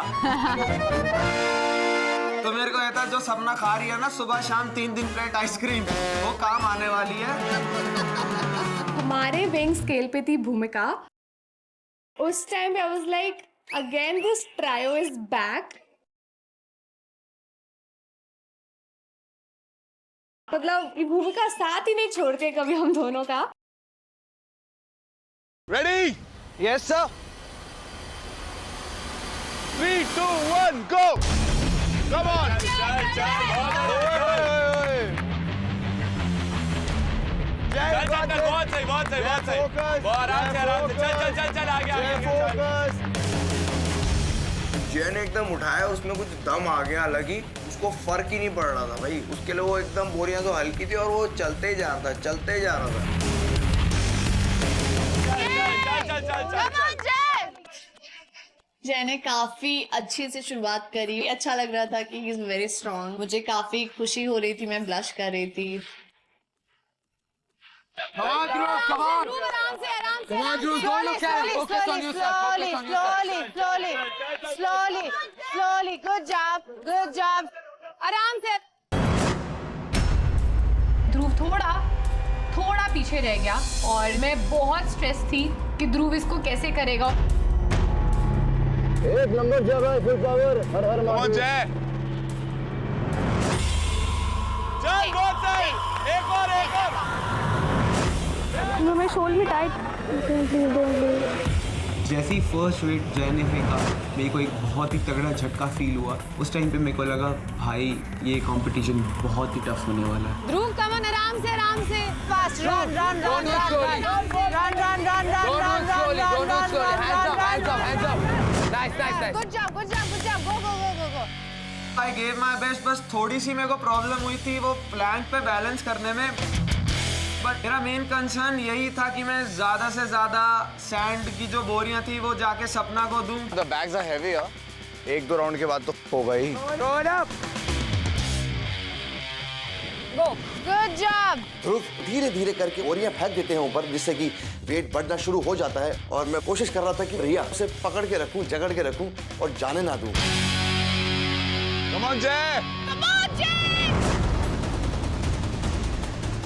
तो मेरे को कहता जो सपना खा रही है ना सुबह शाम 3 प्लेट आइसक्रीम, वो काम आने वाली है। हमारे विंग स्केल पे थी भूमिका। उस टाइम पे I was like again this trio is back. मतलब ये भूमिका साथ ही नहीं छोड़ते कभी हम दोनों का। Ready? Yes, sir. 3, 2, 1, go! Come on! बहुत सही बहुत आराम से चल आगे। जय ने एकदम उठाया, उसमें कुछ दम आ गया अलग ही, उसको फर्क ही नहीं पड़ रहा था भाई। उसके लिए वो एकदम बोरियां तो हल्की थी और वो चलते ही जा रहा था, चलते ही जा रहा था। जय ने काफी अच्छी से शुरुआत करी, अच्छा लग रहा था कि ही इज वेरी स्ट्रॉन्ग। मुझे काफी खुशी हो रही थी, मैं ब्लश कर रही थी। Come on, Dhruv, don't look at it. Focus on yourself. Slowly. Good job. आराम से। ध्रुव थोड़ा पीछे रह गया और मैं बहुत स्ट्रेस थी कि ध्रुव इसको कैसे करेगा। एक नंबर जगह, फुल पावर, हर महादेव। जय चल बहुत सही, एक और मैं शोल में टाइट। जैसे ही फर्स्ट वेट जय ने फेंका मेरे को एक बहुत ही तगड़ा झटका फील हुआ। उस टाइम पे मेरे को लगा भाई ये कंपटीशन बहुत ही टफ होने वाला है। ध्रुव कम ऑन, आराम से fast run Nice. Good job go. I gave my best. बस थोड़ी सी मेरे को प्रॉब्लम हुई थी वो प्लैंक पे बैलेंस करने में, बट मेरा मेन कंसर्न यही था कि मैं ज्यादा से ज्यादा सैंड की जो बोरियां थी वो जाके सपना को दूं। The bags are heavy, huh? 1-2 round के बाद तो होगा ही। Good job. ध्रुव धीरे धीरे करके बोरियां फेंक देते हैं ऊपर, जिससे कि वेट बढ़ना शुरू हो जाता है। और मैं कोशिश कर रहा था कि रिया उसे पकड़ के रखूं, जकड़ के रखूं और जाने ना दूं। Come on, Jay!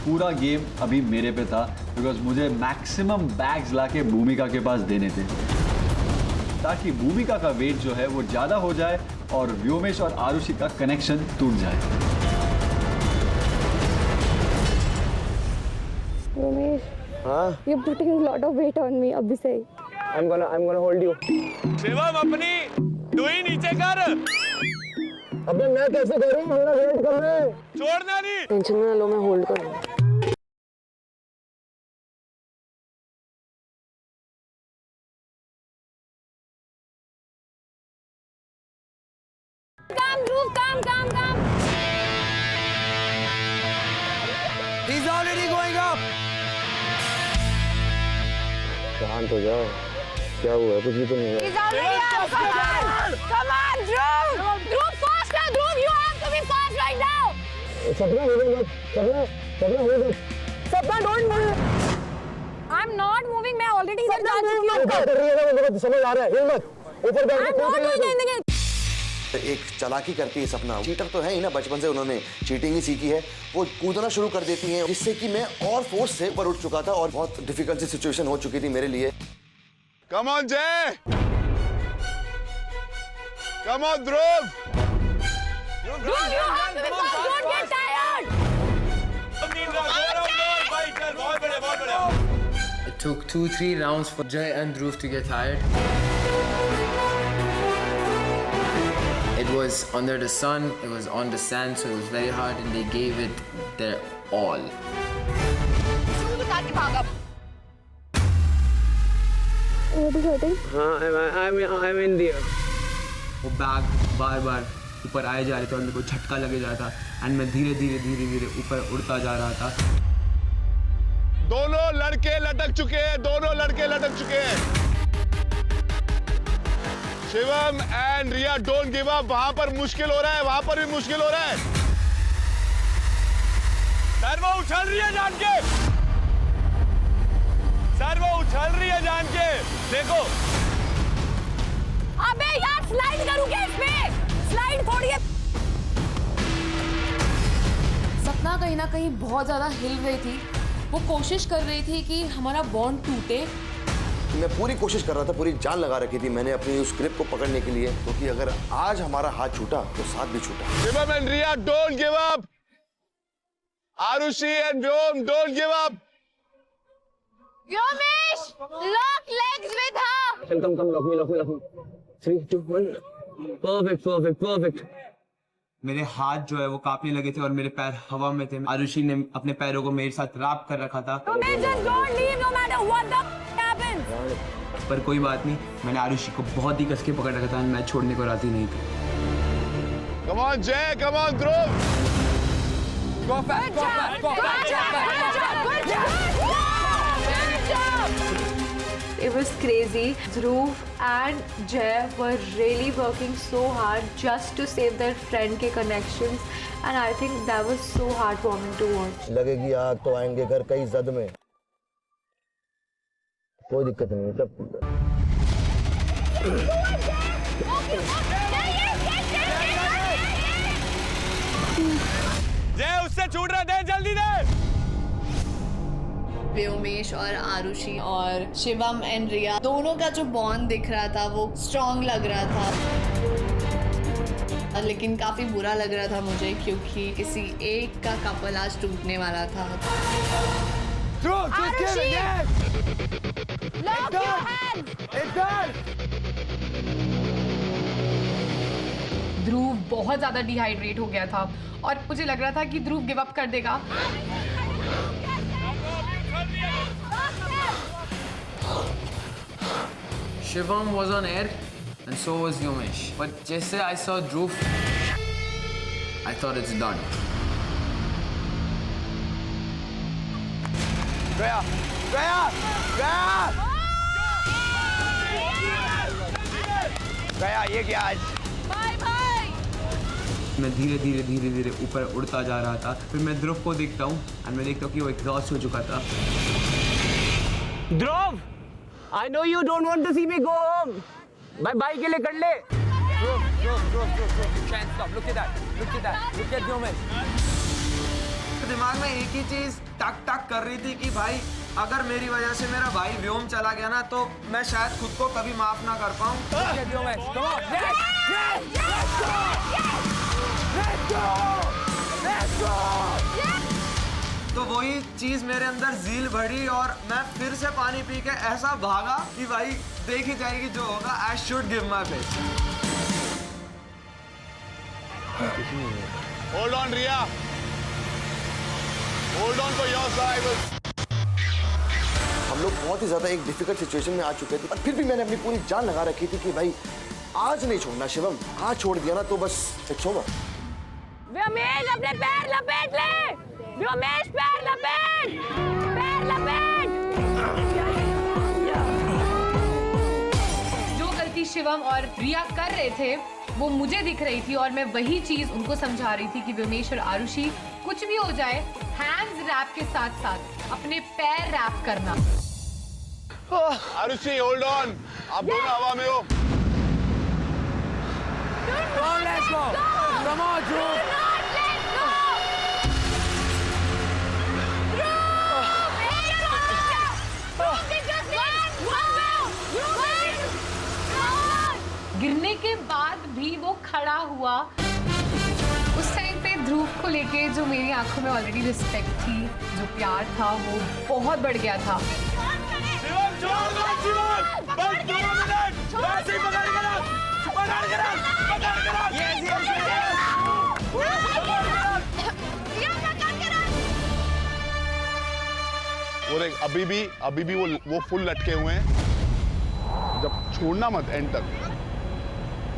पूरा गेम अभी मेरे पे था बिकॉज मुझे मैक्सिमम बैग्स लाके भूमिका के पास देने थे ताकि भूमिका का वेट जो है वो ज़्यादा हो जाए और व्योमेश और आरुषि का कनेक्शन टूट जाए। You're putting a lot of weight on me, Abhishek. I'm gonna hold you. Shivam अपनी डुई नीचे कर। अबे मैं कैसे करूं, मेरा वेट कर रहे हैं। छोड़ना नहीं। टेंशन ना लो, मैं होल्ड करूँगा। Come. He's already going up. शांत हो जाओ, क्या हुआ? कुछ भी तो नहीं हुआ। He's already up. Come on, Dhruv. Dhruv, faster, Dhruv. You have to be fast right now. सपना हो गया मत, सपना हो गया। सपना don't move. I'm not moving. मैं already इधर जा चुकी हूँ। कर रही है ना, मुझे समझ आ रहा है। हिल मत, ऊपर बैठ के I'm not doing anything. एक चालाकी करती है सपना, चीटर तो है ही ना, बचपन से उन्होंने चीटिंग ही सीखी है। वो कूदना शुरू कर देती हैं, जिससे कि मैं और फोर्स से ऊपर उठ चुका था और बहुत डिफिकल्ट सी सिचुएशन हो चुकी थी मेरे लिए। कम ऑन जय, come on Dhruv. Dhruv, you have to be fast. Don't get tired. बहुत बढ़िया। It took 2-3 rounds for Jay and Dhruv to get tired. It was under the sun, it was on the sand, so it was very hard, and they gave it their all. I'm in there. वो बैग बार बार ऊपर आए जा रहे थे और मेरे को झटका लगे जा रहा था, एंड मैं धीरे धीरे ऊपर उड़ता जा रहा था। दोनों लड़के लटक चुके हैं। Shivam and Riya don't give up. वहां पर मुश्किल हो रहा है, वहां पर भी मुश्किल हो रहा है। सर वो उछल रही है जान के, देखो। अबे यार, स्लाइड करूँ क्या इसमें? स्लाइड थोड़ी है। सपना कहीं ना कहीं बहुत ज्यादा हिल रही थी। वो कोशिश कर रही थी कि हमारा बॉन्ड टूटे। मैं पूरी कोशिश कर रहा था, पूरी जान लगा रखी थी मैंने अपनी उस ग्रिप को पकड़ने के लिए, क्योंकि अगर आज हमारा हाथ छूटा तो साथ भी छूटा। Shivam and Riya don't give up. Arushi and Vyom don't give up. Vyomesh, lock legs with her. Come, lock me. 3, 2, 1. Perfect. मेरे हाथ जो है वो कांपने लगे थे और मेरे पैर हवा में थे। आरुषि ने अपने पैरों को मेरे साथ रैप कर रखा था। Just don't leave no matter what the happens. पर कोई बात नहीं, मैंने आरुषि को बहुत ही कस के पकड़ रखा था, मैं छोड़ने को राजी नहीं था। कम ऑन जय, come on Dhruv. Go fast. It was crazy. Dhruv and Jay were really working so hard just to save their friend के connections, and I think that was so heartwarming to watch. लगेगी आग तो आएंगे घर कई जद में, कोई दिक्कत नहीं है, सब ठीक है। जय उससे छूट रहा, दे जल्दी दे। व्योमेश और आरुषि और शिवम एंड रिया दोनों का जो बॉन्ड दिख रहा था वो स्ट्रॉन्ग लग रहा था, लेकिन काफी बुरा लग रहा था मुझे क्योंकि किसी एक का कपल आज टूटने वाला था। ध्रुव बहुत ज्यादा डिहाइड्रेट हो गया था और मुझे लग रहा था कि ध्रुव गिव अप कर देगा। Shivam was on air, and so was Vyomesh. But just as I saw Dhruv, I thought it's done. Gaya! ये क्या आज? मैं धीरे धीरे ऊपर उड़ता जा रहा था। फिर मैं ध्रुव को देखता हूँ और मैं देखता हूँ कि वो एग्जॉस्ट हो चुका था। Dhruv, I know you don't want to see me go home. Bye के लिए कर ले. Dhruv. You can't stop. Look at that. Look at Vyomesh. दिमाग में एक ही चीज टक कर रही थी कि भाई अगर मेरी वजह से मेरा भाई व्योम चला गया ना तो मैं शायद खुद को कभी माफ ना कर पाऊँ। Look at Vyomesh. Come on. Let's go. तो वही चीज मेरे अंदर ज़ील बढ़ी और मैं फिर से पानी पी के ऐसा भागा कि भाई देखी जाएगी जो होगा। I should give my best. Hold on Riya, hold on for your survival. हम लोग बहुत ही ज्यादा एक डिफिकल्ट सिचुएशन में आ चुके थे, पर फिर भी मैंने अपनी पूरी जान लगा रखी थी कि भाई आज नहीं छोड़ना शिवम, आज छोड़ दिया ना तो बस इट्स ओवर। व्योमेश अपने पैर लपेट ले, व्योमेश पैर लपेट, पैर लपेट। जो गलती शिवम और रिया कर रहे थे वो मुझे दिख रही थी और मैं वही चीज उनको समझा रही थी कि व्योमेश और आरुषि कुछ भी हो जाए, हैंड्स रैप के साथ साथ अपने पैर रैप करना। आरुषि होल्ड ऑन, आप दोनों हवा में हो। Let's go. Come on, Dhruv. गिरने के बाद भी वो खड़ा हुआ। उस टाइम पे ध्रुव को लेके जो मेरी आंखों में ऑलरेडी रिस्पेक्ट थी, जो प्यार था, वो बहुत बढ़ गया था। वो देख अभी भी वो फुल लटके हुए हैं। जब छोड़ना मत एंड तक।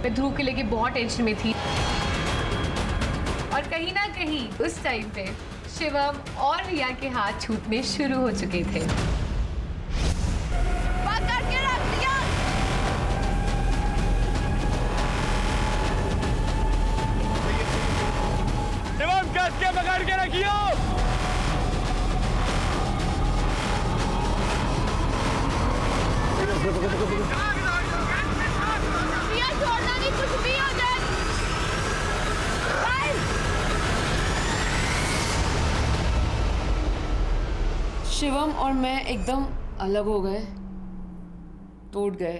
मैं ध्रुव के लेके बहुत टेंशन में थी और कहीं ना कहीं उस टाइम पे शिवम और रिया के हाथ छूटने शुरू हो चुके थे। पकड़ के रख दिया। शिवम कस के पकड़ के रखियो। रिया छोड़ना नहीं, कुछ भी हो जाए। शिवम और मैं एकदम अलग हो गए, टूट गए।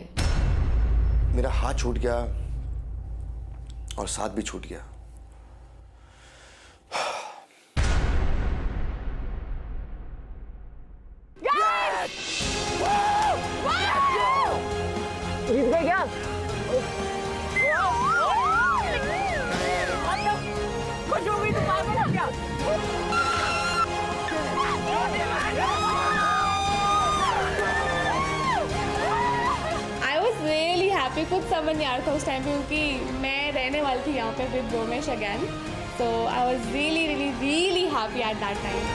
मेरा हाथ छूट गया और साथ भी छूट गया। जीत गए क्या? खुश हो गई तो पागल हो गया। I was really happy कुछ समझ नहीं आ रहा था उस टाइम पे क्योंकि मैं रहने वाली थी यहाँ पे with Vyomesh again. So I was really happy at that time.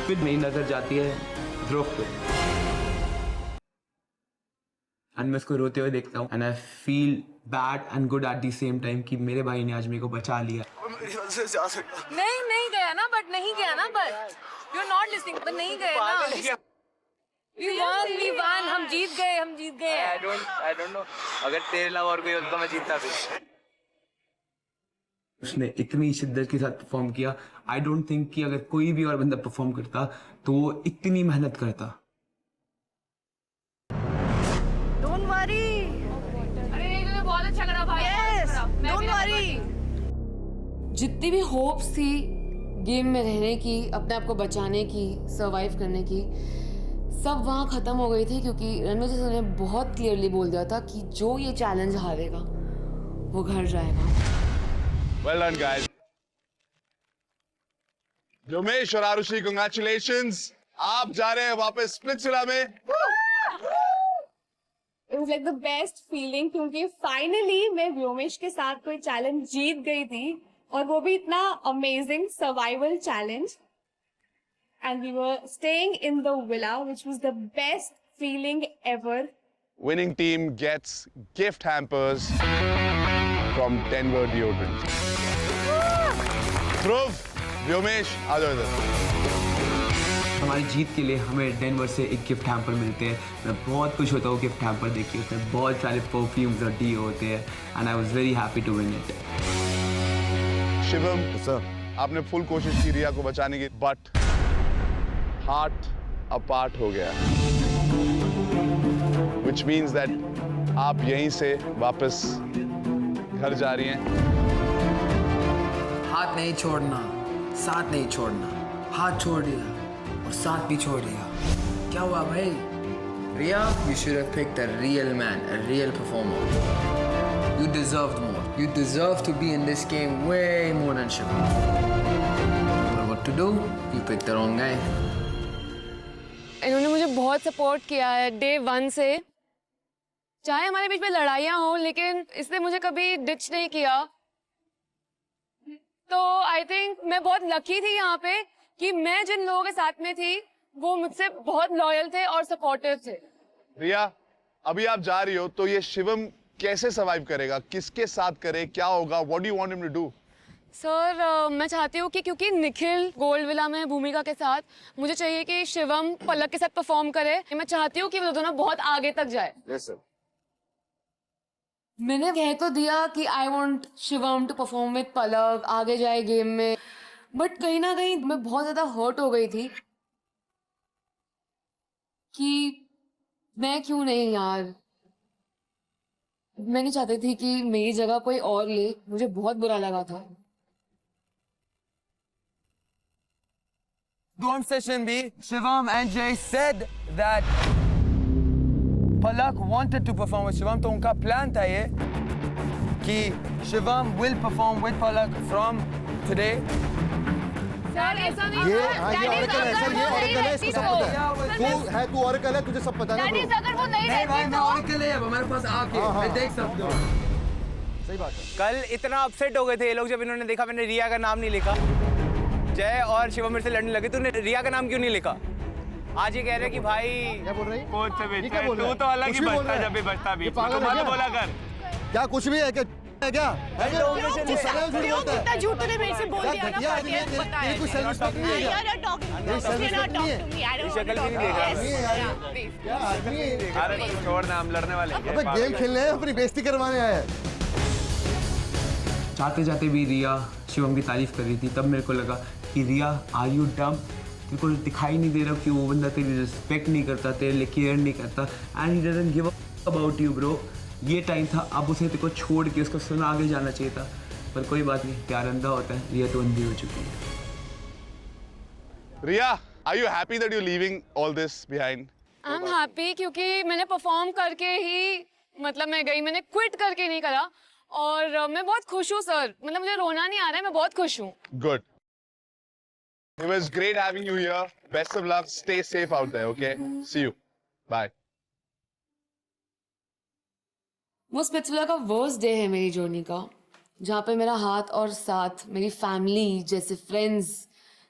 फिर मेरी नजर जाती है ध्रुव पे और मैं उसको रोते हुए देखता हूँ and I feel bad and good at the same time कि मेरे भाई ने आज मेरे को बचा लिया। नहीं गया ना, बट नहीं गया ना, but you are not listening, but नहीं गए ना। We won, हम जीत गए। I don't know. अगर तेरे अलावा और कोई होता तो मैं जीतता भी। उसने इतनी शिद्दत के साथ परफॉर्म किया। आई डोंट थिंक कि अगर कोई भी और बंदा परफॉर्म करता तो वो इतनी मेहनत करता। Don't worry. अरे नहीं, तुम्हें बहुत अच्छा करा भाई। Yes, don't worry. जितनी भी होप्स थी गेम में रहने की, अपने आप को बचाने की, सरवाइव करने की, सब वहाँ ख़त्म हो गई थी क्योंकि रणवीर सर ने बहुत क्लियरली बोल दिया था कि जो ये चैलेंज हारेगा वो घर जाएगा। Well done, guys. व्योमेश और आरुषि, congratulations. आप जा रहे हैं वापस स्प्लिट्सविला में। It was like the best feeling क्योंकि finally मैं व्योमेश के साथ कोई चैलेंज जीत गई थी और वो भी इतना amazing survival challenge. And we were staying in the villa, which was the best feeling ever. Winning team gets gift hampers from Denver Deodorant. ध्रुव, व्योमेश, आ जाओ इधर। हमारी जीत के लिए हमें डेनवर से एक गिफ्ट हैम्पर मिलते हैं। मैं बहुत खुश होता हूँ गिफ्ट हैम्पर देखिए, उसमें बहुत सारे परफ्यूम्स और डी होते हैं and I was very happy to win it. Shivam sir, आपने फुल कोशिश की रिया को बचाने की, बट हार्ट अपार्ट हो गया, which means that आप यहीं से वापस घर जा रही हैं। हाथ नहीं छोड़ना, साथ नहीं छोड़ना, हाथ छोड़ दिया और साथ भी छोड़ दिया। क्या हुआ भाई? Riya, you should have picked a real man, a real performer. You deserved more. You deserve to be in this game way more than Shivam. But what to do? You picked the wrong guy. इन्होंने मुझे बहुत सपोर्ट किया है डे 1 से। चाहे हमारे बीच में लड़ाइयाँ हो, लेकिन इसने मुझे कभी डिच नहीं किया। तो आई थिंक मैं बहुत लकी थी यहाँ पे कि मैं जिन लोगों के साथ में थी वो मुझसे बहुत लॉयल थे और सपोर्टिव थे। रिया, अभी आप जा रही हो तो ये शिवम कैसे सर्वाइव करेगा? किसके साथ करे? क्या होगा? What do you want him to do? Sir मैं चाहती हूँ कि क्योंकि निखिल गोल्ड विला में भूमिका के साथ, मुझे चाहिए कि शिवम पलक के साथ परफॉर्म करे। मैं चाहती हूँ कि वो दोनों बहुत आगे तक जाए। Yes sir. मैंने कह तो दिया कि I want Shivam to perform with Palak, आगे जाए गेम में, बट कहीं ना कहीं मैं बहुत ज्यादा हर्ट हो गई थी कि मैं क्यों नहीं यार। मैं नहीं चाहती थी कि मेरी जगह कोई और ले, मुझे बहुत बुरा लगा था। Dorm session B, Shivam and Jay said that Palak wanted to perform with Shivam, तो उनका प्लान था ये कि Shivam will perform with Palak from today. Sir ऐसा नहीं ये ऑरेकल है सर, ये ऑरेकल है, इसको सब पता है। तू ऑरेकल है, तुझे सब पता है ना। अगर वो नहीं नहीं भाई, मैं ऑरेकल है, हमारे पास आके मैं देख सकता हूँ। सही बात है। कल इतना अपसेट हो गए थे ये लोग जब इन्होंने देखा मैंने रिया का नाम नहीं लिखा। जय और शिवम मेरे से लड़ने लगे, तूने रिया का नाम क्यों नहीं लिखा? आज ये कह रहे कि भाई क्या बोल रही? कोच से बेचता है, तू तो अलग ही बचता जब भी बचता भी। तू मत बोला कर। क्या कुछ भी है क्या? क्या तू सलाह झूठ बोलता है? झूठ तूने मेरे से बोल दिया ना, तेरी कुछ सेल्फ रिस्पेक्ट नहीं है क्या? तेरी सेल्फ रिस्पेक्ट नहीं है? शक्ल भी नहीं देगा। क्या आदमी है? अरे छोड़ ना, हम लड़ने वाले हैं। अबे गेम खेलने हैं, अपनी बेइज्जती करवाने आए हैं। जाते जाते भी रिया शिवम की तारीफ कर रही थी, तब मेरे को लगा कि रिया आर यू डम? तेरे को दिखाई नहीं दे रहा कि वो बंदा तेरी रिस्पेक्ट नहीं करता, तेरे लिए केयर नहीं करता, and he doesn't give a about you bro. ये टाइम था, अब उसे तेरे को छोड़ के उसको सुना आगे जाना चाहिए था, पर कोई बात नहीं, प्यार अंधा होता है। रिया तो अंधी हो चुकी है। रिया, are you happy that you're leaving all this behind? I am happy क्योंकि मैंने परफॉर्म करके ही मतलब मैं गई, मैंने क्विट करके नहीं करा, और मैं बहुत खुश हूँ सर। मतलब मुझे रोना नहीं आ रहा है, मैं बहुत खुश हूँ। Good. It was great having you here. Best of luck. Stay safe out there, okay? See you. Bye. वो स्पिट्सविला का वर्स्ट डे है मेरी जर्नी का, जहाँ पे मेरा हाथ और साथ मेरी फैमिली जैसे फ्रेंड्स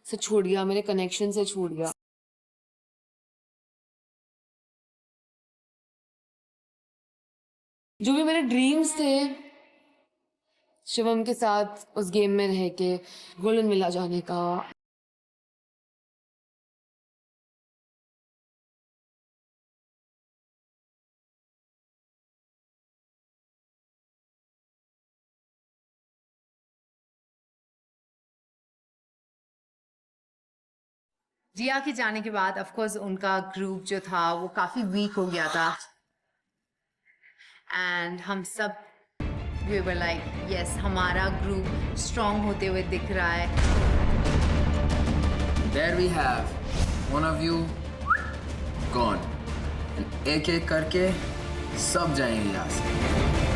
से छूट गया, मेरे कनेक्शन से छूट गया। जो भी मेरे ड्रीम्स थे शिवम के साथ उस गेम में रह के गोल्डन विला जाने का, जिया के जाने के बाद ऑफ कोर्स उनका ग्रुप जो था वो काफी वीक हो गया था, एंड हम सब वी वर लाइक यस, हमारा ग्रुप स्ट्रॉन्ग होते हुए दिख रहा है। There we have one of you gone. एक एक करके सब जाएंगे यहाँ से।